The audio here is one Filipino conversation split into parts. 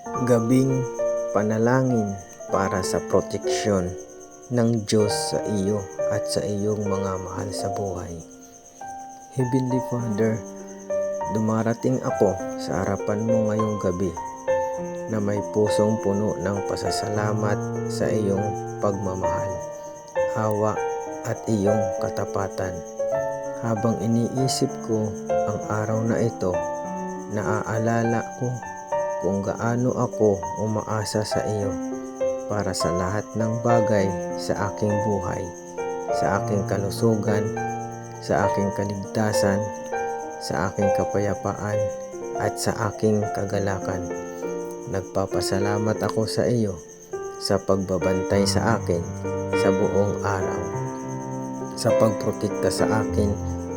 Gabing panalangin para sa proteksyon ng Diyos sa iyo at sa iyong mga mahal sa buhay. Heavenly Father, dumarating ako sa harapan mo ngayong gabi na may pusong puno ng pasasalamat sa iyong pagmamahal, awa at iyong katapatan. Habang iniisip ko ang araw na ito, naaalala ko kung gaano ako umaasa sa iyo para sa lahat ng bagay sa aking buhay, sa aking kalusugan, sa aking kaligtasan, sa aking kapayapaan at sa aking kagalakan. Nagpapasalamat ako sa iyo sa pagbabantay sa akin sa buong araw, sa pagprotekta sa akin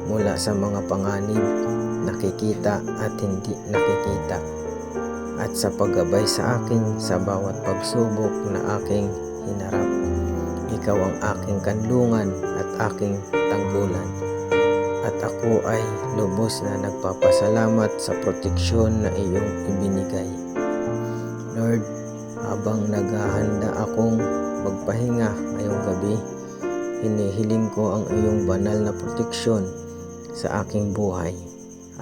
mula sa mga panganib, nakikita at hindi nakikita, at sa paggabay sa akin sa bawat pagsubok na aking hinarap. Ikaw ang aking kanlungan at aking tanggulan, at ako ay lubos na nagpapasalamat sa proteksyon na iyong ibinigay. Lord, habang naghahanda akong magpahinga ngayong gabi, hinihiling ko ang iyong banal na proteksyon sa aking buhay.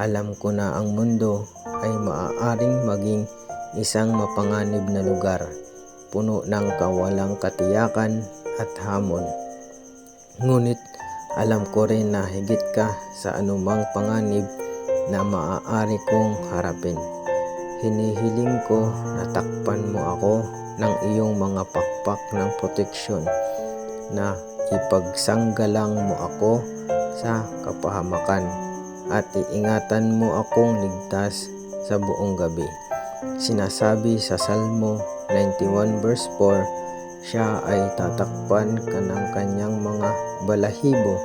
Alam ko na ang mundo ay maaaring maging isang mapanganib na lugar, puno ng kawalang katiyakan at hamon. Ngunit alam ko rin na higit ka sa anumang panganib na maaari kong harapin. Hinihiling ko na takpan mo ako ng iyong mga pakpak ng proteksyon, na ipagsanggalang mo ako sa kapahamakan at iingatan mo akong ligtas sa buong gabi. Sinasabi sa Salmo 91 verse 4, siya ay tatakpan ka ng kanyang mga balahibo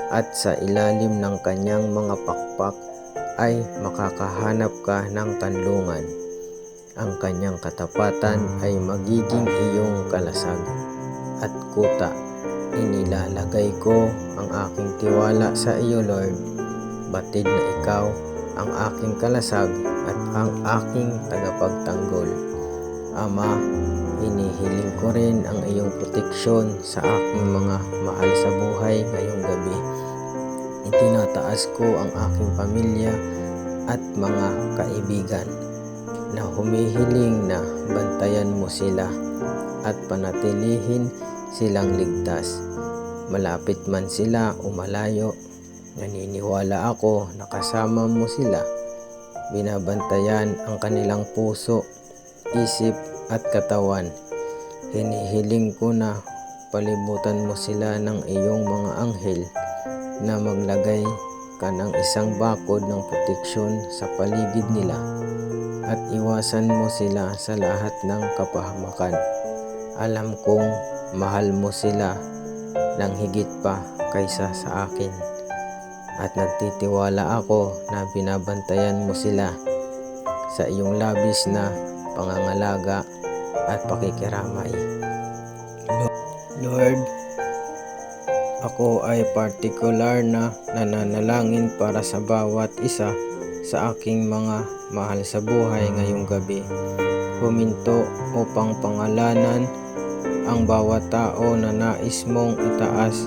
at sa ilalim ng kanyang mga pakpak ay makakahanap ka ng kanlungan. Ang kanyang katapatan ay magiging iyong kalasag at kuta. Inilalagay ko ang aking tiwala sa iyo, Lord. Batid na ikaw ang aking kalasag at ang aking tagapagtanggol. Ama, hinihiling ko rin ang iyong proteksyon sa aking mga mahal sa buhay ngayong gabi. Itinataas ko ang aking pamilya at mga kaibigan na humihiling na bantayan mo sila at panatilihin silang ligtas. Malapit man sila o malayo, naniniwala ako na kasama mo sila. Binabantayan ang kanilang puso, isip at katawan. Hinihiling ko na palibutan mo sila ng iyong mga anghel na maglagay ka ng isang bakod ng proteksyon sa paligid nila at iwasan mo sila sa lahat ng kapahamakan. Alam kong mahal mo sila ng higit pa kaysa sa akin, at nagtitiwala ako na binabantayan mo sila sa iyong labis na pangangalaga at pakikiramay. Lord, ako ay partikular na nananalangin para sa bawat isa sa aking mga mahal sa buhay ngayong gabi. Huminto upang pangalanan ang bawat tao na nais mong itaas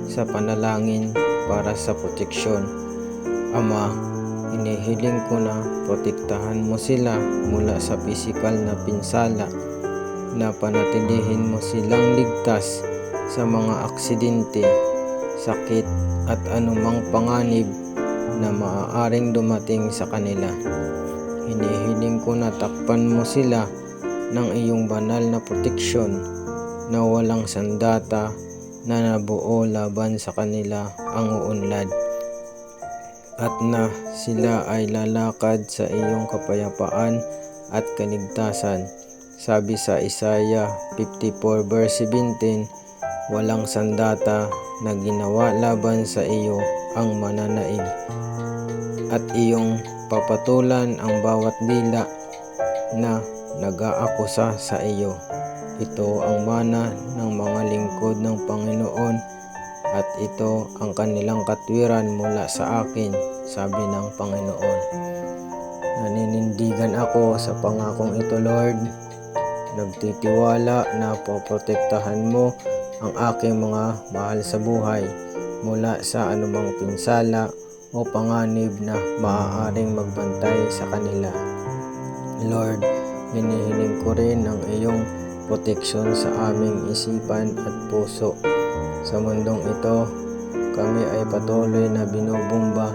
sa panalangin para sa proteksyon. Ama, inihiling ko na protektahan mo sila mula sa pisikal na pinsala, na panatilihin mo silang ligtas sa mga aksidente, sakit at anumang panganib na maaaring dumating sa kanila. Hinihiling ko na takpan mo sila ng iyong banal na proteksyon, na walang sandata na nabuo laban sa kanila ang uunlad, at na sila ay lalakad sa iyong kapayapaan at kaligtasan. Sabi sa Isaiah 54 verse 17, walang sandata na ginawa laban sa iyo ang mananaig, at iyong papatulan ang bawat dila na nag-aakusa sa iyo. Ito ang mana ng mga lingkod ng Panginoon, at ito ang kanilang katwiran mula sa akin, sabi ng Panginoon. Naninindigan ako sa pangakong ito, Lord. Nagtitiwala na poprotektahan mo ang aking mga mahal sa buhay mula sa anumang pinsala o panganib na maaaring magbantay sa kanila. Lord, hinihiling ko rin ang iyong proteksyon sa aming isipan at puso. Sa mundong ito, kami ay patuloy na binubomba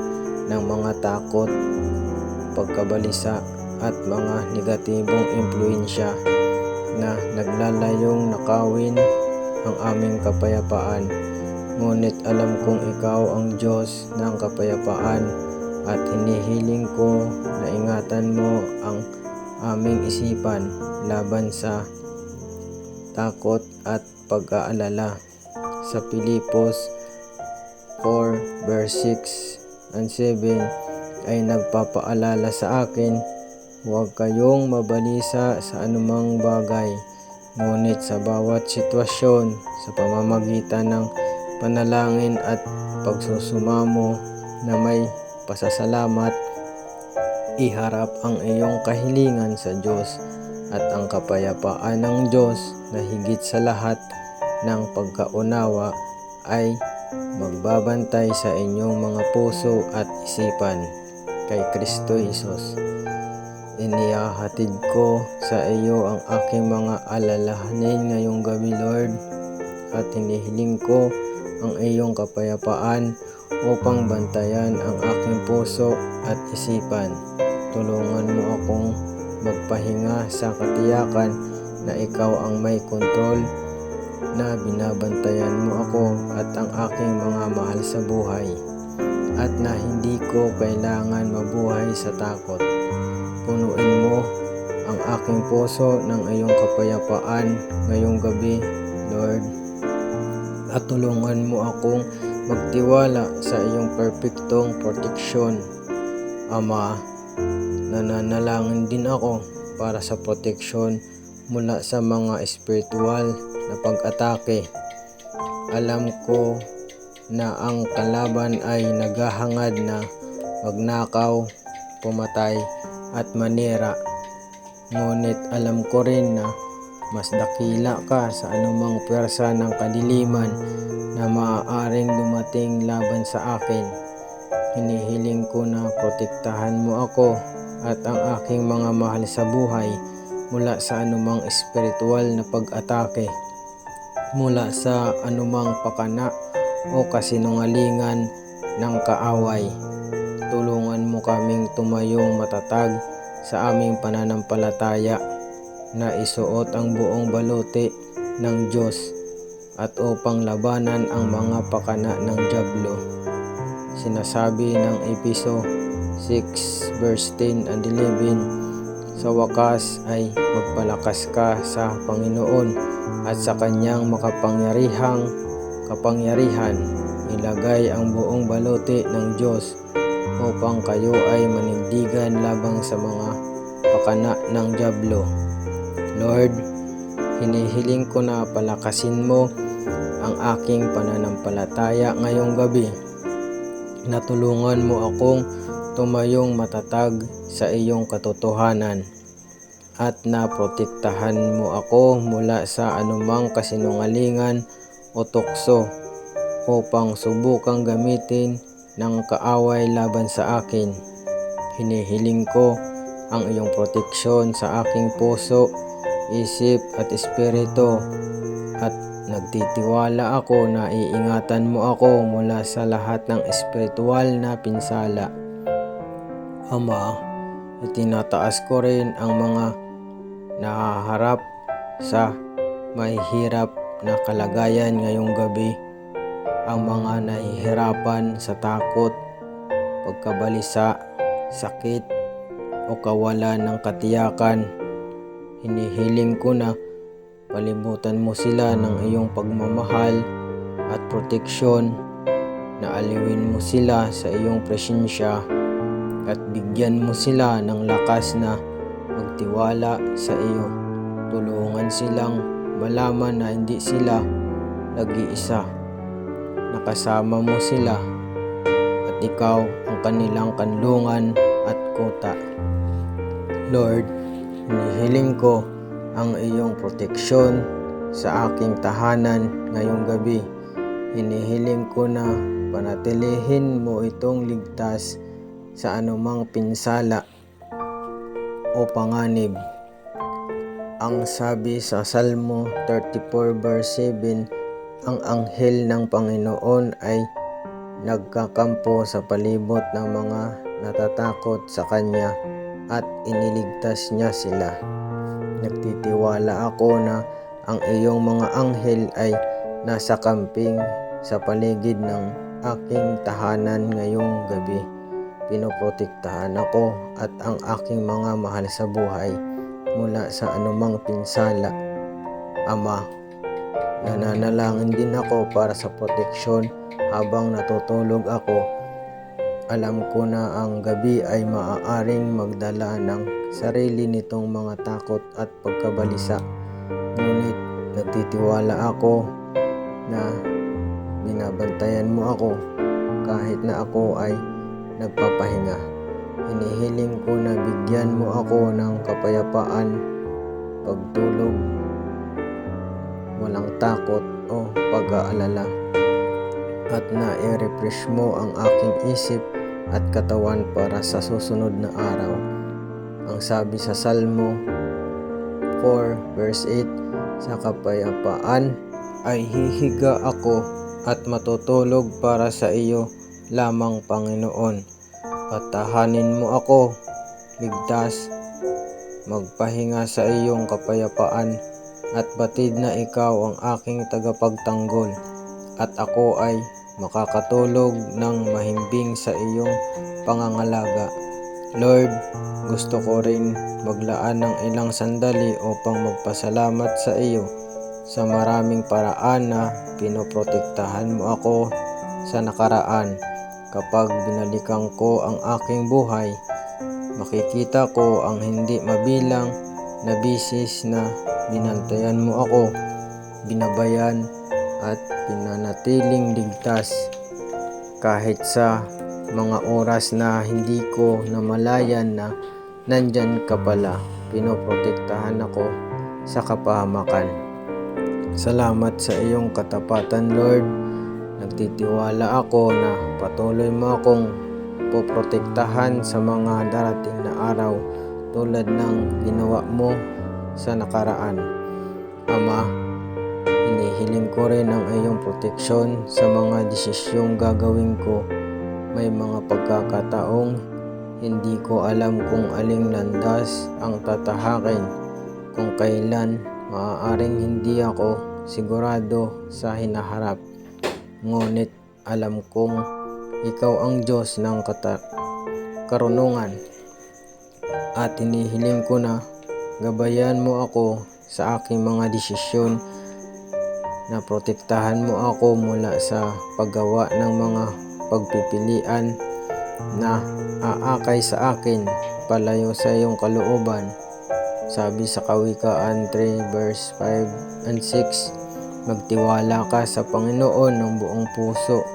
ng mga takot, pagkabalisa at mga negatibong impluensya na naglalayong nakawin ang aming kapayapaan. Ngunit alam kong ikaw ang Diyos ng kapayapaan at hinihiling ko na ingatan mo ang aming isipan laban sa takot at pag-aalala. Sa Pilipos 4 verse 6 and 7 ay nagpapaalala sa akin, huwag kayong mabalisa sa anumang bagay, ngunit sa bawat sitwasyon sa pamamagitan ng panalangin at pagsusumamo na may pasasalamat, iharap ang iyong kahilingan sa Diyos at ang kapayapaan ng Diyos na higit sa lahat ng pagkaunawa ay magbabantay sa inyong mga puso at isipan kay Kristo Jesus. Inihahatid ko sa iyo ang aking mga alalahanin ngayong gabi, Lord, at hinihiling ko ang iyong kapayapaan upang bantayan ang aking puso at isipan. Tulungan mo akong magpahinga sa katiyakan na ikaw ang may kontrol, na binabantayan mo ako at ang aking mga mahal sa buhay, at na hindi ko kailangan mabuhay sa takot. Punuin mo ang aking puso ng iyong kapayapaan ngayong gabi, Lord, at tulungan mo akong magtiwala sa iyong perpektong proteksyon. Ama, nananalangin din ako para sa proteksyon mula sa mga espiritual na pag-atake. Alam ko na ang kalaban ay naghahangad na magnakaw, pumatay at manira. Ngunit alam ko rin na mas dakila ka sa anumang pwersa ng kadiliman na maaaring dumating laban sa akin. Hinihiling ko na protektahan mo ako at ang aking mga mahal sa buhay mula sa anumang espiritual na pag-atake, mula sa anumang pakana o kasinungalingan ng kaaway. Tulungan mo kaming tumayong matatag sa aming pananampalataya, na isuot ang buong baluti ng Diyos at upang labanan ang mga pakana ng dyablo. Sinasabi ng Epeso 6 verse 10 and 11, sa wakas ay magpalakas ka sa Panginoon at sa kanyang makapangyarihang kapangyarihan. Ilagay ang buong baluti ng Diyos upang kayo ay manindigan labang sa mga pakana ng dyablo. Lord, hinihiling ko na palakasin mo ang aking pananampalataya ngayong gabi, na tulungan mo akong tumayong matatag sa iyong katotohanan, at na protektahan mo ako mula sa anumang kasinungalingan o tukso upang subukang gamitin ng kaaway laban sa akin. Hinihiling ko ang iyong proteksyon sa aking puso, isip at espiritu, at nagtitiwala ako na iingatan mo ako mula sa lahat ng espiritual na pinsala. Ama, itinataas ko rin ang mga nahaharap sa mahihirap na kalagayan ngayong gabi, ang mga nahihirapan sa takot, pagkabalisa, sakit o kawalan ng katiyakan. Hinihiling ko na palibutan mo sila ng iyong pagmamahal at proteksyon, na aliwin mo sila sa iyong presensya at bigyan mo sila ng lakas na magtiwala sa iyo. Tulungan silang malaman na hindi sila nag-iisa. Nakasama mo sila at ikaw ang kanilang kanlungan at kuta. Lord, hinihiling ko ang iyong proteksyon sa aking tahanan ngayong gabi. Hinihiling ko na panatilihin mo itong ligtas sa anumang pinsala o panganib. Ang sabi sa Salmo 34 verse 7, ang anghel ng Panginoon ay nagkakampo sa palibot ng mga natatakot sa Kanya at iniligtas niya sila. Nagtitiwala ako na ang iyong mga anghel ay nasa kamping sa paligid ng aking tahanan ngayong gabi. Pinoprotektahan ako at ang aking mga mahal sa buhay mula sa anumang pinsala. Ama, nananalangin din ako para sa proteksyon habang natutulog ako. Alam ko na ang gabi ay maaaring magdala ng sarili nitong mga takot at pagkabalisa. Ngunit nagtitiwala ako na binabantayan mo ako kahit na ako ay nagpapahinga. Hinihiling ko na bigyan mo ako ng kapayapaan, pagtulog, walang takot o pag-aalala, at na-refresh mo ang aking isip at katawan para sa susunod na araw. Ang sabi sa Salmo 4 verse 8, sa kapayapaan ay hihiga ako at matutulog para sa iyo lamang, Panginoon. Patahanin mo ako, ligtas, magpahinga sa iyong kapayapaan at batid na ikaw ang aking tagapagtanggol at ako ay makakatulog ng mahimbing sa iyong pangangalaga. Lord, gusto ko rin maglaan ng ilang sandali upang magpasalamat sa iyo sa maraming paraan na pinoprotektahan mo ako sa nakaraan. Kapag binalikan ko ang aking buhay, makikita ko ang hindi mabilang na bisis na binantayan mo ako, binabayan at pinanatiling ligtas. Kahit sa mga oras na hindi ko namalayan na nandyan ka pala, pinoprotektahan ako sa kapahamakan. Salamat sa iyong katapatan, Lord. Nagtitiwala ako na patuloy mo akong poprotektahan sa mga darating na araw tulad ng ginawa mo sa nakaraan. Ama, hinihiling ko rin ang iyong proteksyon sa mga desisyong gagawin ko. May mga pagkakataong hindi ko alam kung aling landas ang tatahakin, kung kailan maaaring hindi ako sigurado sa hinaharap. Ngunit alam kong ikaw ang Diyos ng karunungan at hinihiling ko na gabayan mo ako sa aking mga desisyon, na protektahan mo ako mula sa paggawa ng mga pagpipilian na aakay sa akin palayo sa iyong kalooban. Sabi sa Kawikaan 3 verse 5 and 6, magtiwala ka sa Panginoon ng buong puso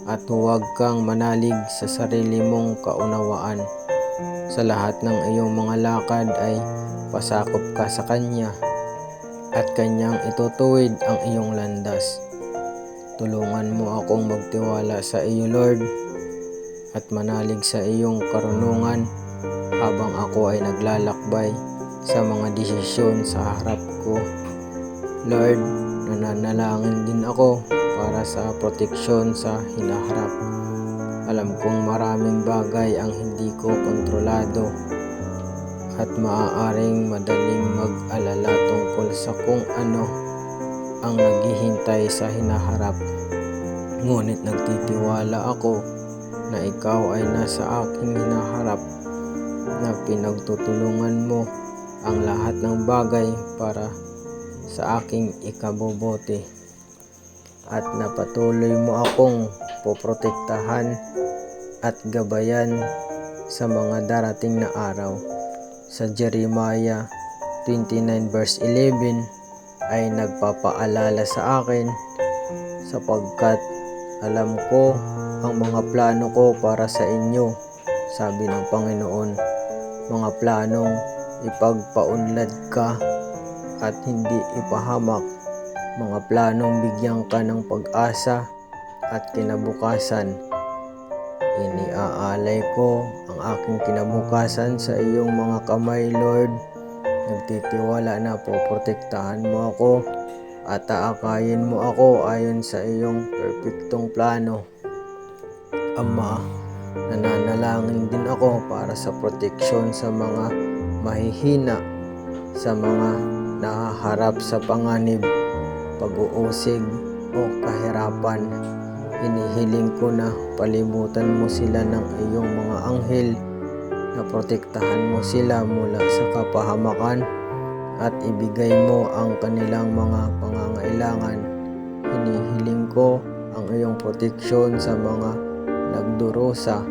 at huwag kang manalig sa sarili mong kaunawaan. Sa lahat ng iyong mga lakad ay pasakop ka sa Kanya at Kanyang itutuwid ang iyong landas. Tulungan mo akong magtiwala sa iyo, Lord, at manalig sa iyong karunungan habang ako ay naglalakbay sa mga desisyon sa harap ko. Lord, nananalangin din ako para sa proteksyon sa hinaharap. Alam kong maraming bagay ang hindi ko kontrolado at maaaring madaling mag-alala tungkol sa kung ano ang naghihintay sa hinaharap. Ngunit nagtitiwala ako na ikaw ay nasa aking hinaharap, na pinagtutulungan mo ang lahat ng bagay para sa aking ikabubuti, at napatuloy mo akong poprotektahan at gabayan sa mga darating na araw. Sa Jeremiah 29 verse 11 ay nagpapaalala sa akin, sapagkat alam ko ang mga plano ko para sa inyo, sabi ng Panginoon, mga planong ipagpaunlad ka at hindi ipahamak, mga planong bigyan ka ng pag-asa at kinabukasan. Iniaalay ko ang aking kinabukasan sa iyong mga kamay, Lord. Nagtitiwala na poprotektahan mo ako at aakayin mo ako ayon sa iyong perpektong plano. Ama, nananalangin din ako para sa proteksyon sa mga mahihina, sa mga nahaharap sa panganib, pag-uusig o kahirapan. Hinihiling ko na palibutan mo sila ng iyong mga anghel, na protektahan mo sila mula sa kapahamakan at ibigay mo ang kanilang mga pangangailangan. Hinihiling ko ang iyong proteksyon sa mga nagdurusa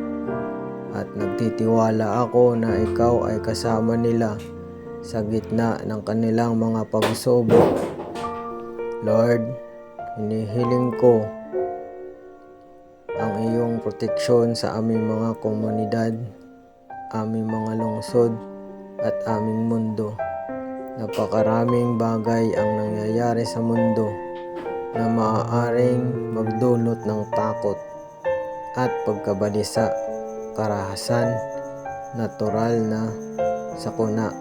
at nagtitiwala ako na ikaw ay kasama nila sa gitna ng kanilang mga pagsubok. Lord, hinihiling ko ang iyong proteksyon sa aming mga komunidad, aming mga lungsod at aming mundo. Napakaraming bagay ang nangyayari sa mundo na maaaring magdulot ng takot at pagkabalisa, karahasan, natural na sakuna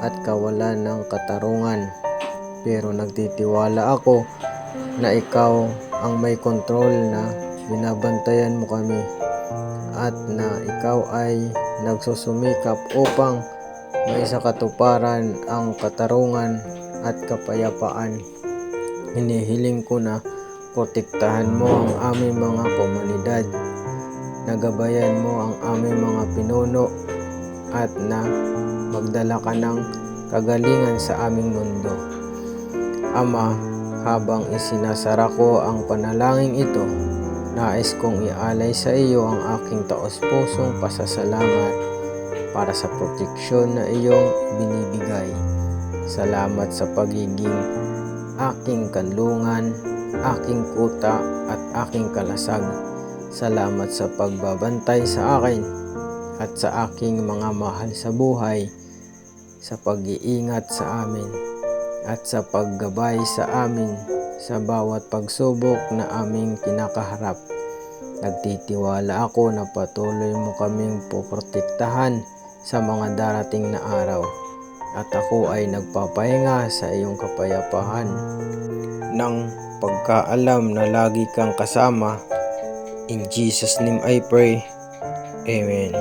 at kawalan ng katarungan. Pero nagtitiwala ako na ikaw ang may kontrol, na binabantayan mo kami at na ikaw ay nagsusumikap upang maisakatuparan ang katarungan at kapayapaan. Hinihiling ko na protektahan mo ang aming mga komunidad, nagabayan mo ang aming mga pinuno at na magdala ka ng kagalingan sa aming mundo. Ama, habang isinasara ko ang panalangin ito, nais kong ialay sa iyo ang aking taos-pusong pasasalamat para sa proteksyon na iyong binibigay. Salamat sa pagiging aking kanlungan, aking kuta at aking kalasag. Salamat sa pagbabantay sa akin at sa aking mga mahal sa buhay, sa pag-iingat sa amin at sa paggabay sa amin sa bawat pagsubok na aming kinakaharap. Nagtitiwala ako na patuloy mo kaming poprotektahan sa mga darating na araw, at ako ay nagpapahinga sa iyong kapayapaan ng pagkaalam na lagi kang kasama. In Jesus' name I pray. Amen.